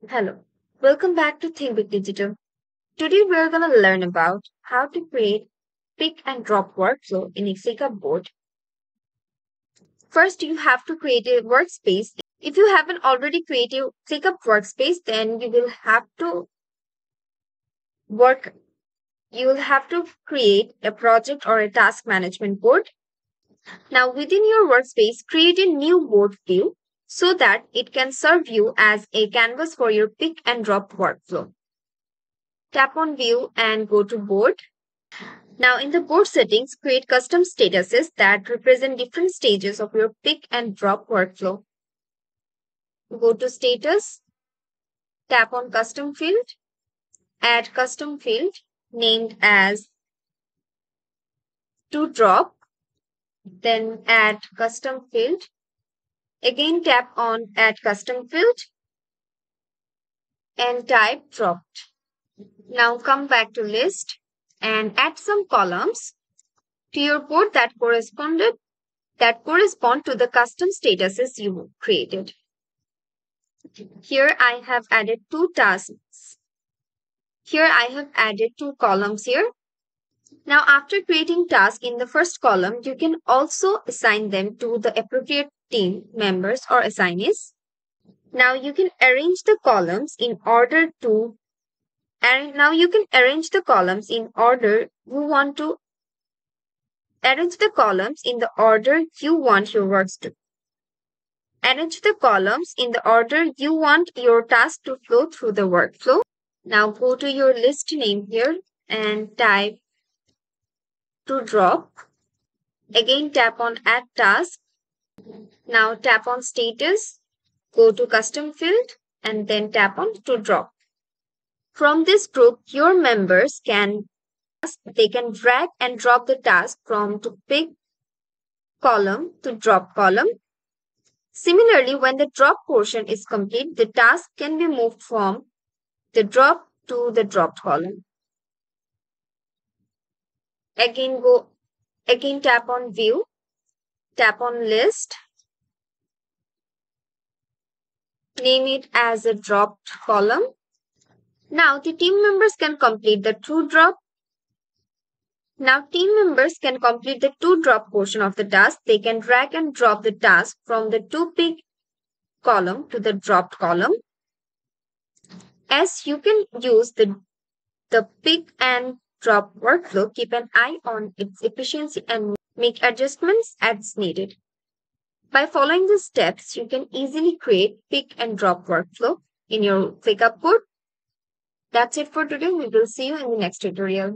Hello, welcome back to Think Big Digital. Today we're going to learn about how to create pick and drop workflow in a Clickup board. First, you have to create a workspace. If you haven't already created a Clickup workspace, then work. You will have to create a project or a task management board. Now, within your workspace, create a new board view so that it can serve you as a canvas for your pick and drop workflow. Tap on View and go to Board. Now, in the board settings, create custom statuses that represent different stages of your pick and drop workflow. Go to Status, tap on Custom Field, add custom field named as To Drop, then add custom field. Again, tap on Add Custom Field and type Dropped. Now, come back to List and add some columns to your board that correspond to the custom statuses you created. Here I have added two tasks. Here I have added two columns here. Now after creating tasks in the first column, you can also assign them to the appropriate team members or assignees. Now you can arrange the columns in order you want to arrange the columns in the order you want your works to. Arrange the columns in the order you want your task to flow through the workflow. Now go to your list name here and type To Drop. Again tap on Add Task. Now tap on Status, go to Custom Field and then tap on To Drop. From this group, your members can drag and drop the task from to pick column to drop column. Similarly, when the drop portion is complete, the task can be moved from the drop to the dropped column. Again tap on View, tap on List, name it as a dropped column. Now the team members can complete the To Drop. Now team members can complete the To Drop portion of the task. They can drag and drop the task from the To Pick column to the dropped column. As you can use the pick and drop workflow, keep an eye on its efficiency and make adjustments as needed. By following the steps, you can easily create pick and drop workflow in your Clickup board. That's it for today. We will see you in the next tutorial.